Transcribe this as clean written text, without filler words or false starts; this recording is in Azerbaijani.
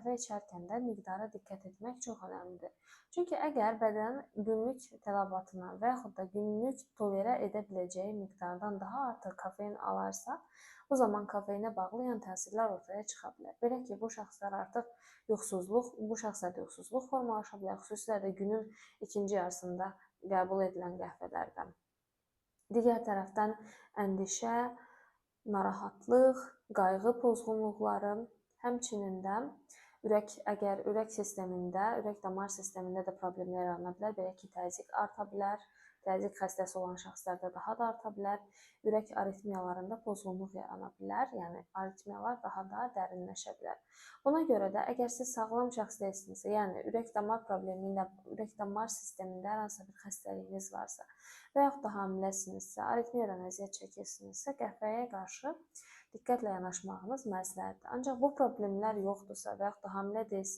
qəhvə içərkən də miqdara diqqət etmək çox önəmlidir. Çünki əgər bədən günlük tələbatına və yaxud da günlük tolerə edə biləcəyi miqdardan daha artıq kofein alarsa, o zaman kofeinə bağlı yan təsirlər ortaya çıxa bilər. Belə ki, bu şəxslərdə yuxusuzluq formalaşa bilər, xüsusilə də günün ikinci yarısında qəbul edilən qəhvələrdən. Digər tərəfdən əndişə, narahatlıq, qayğı pozğunluqları, həmçinin də əgər ürək sistemində, ürək-damar sistemində də problemlər yarana bilər, belə ki, təzyiq arta bilər, təzyiq xəstəsi olan şəxslərdə daha da arta bilər, ürək aritmiyalarında pozğunluq yarana bilər, yəni aritmiyalar daha da dərinləşə bilər. Buna görə də əgər siz sağlam şəxs deyilsinizsə, yəni ürək-damar problemi ilə, ürək-damar sistemində hər hansı bir xəstəliyiniz varsa və yaxud da hamiləsinizsə, aritmiyadan əziyyət çəkirsinizsə, qəhvəyə qarşı diqqətlə yanaşmağınız məsləhətdir. Ancaq bu problemlər yoxdursa və yaxud da hamilə deyilsinizsə,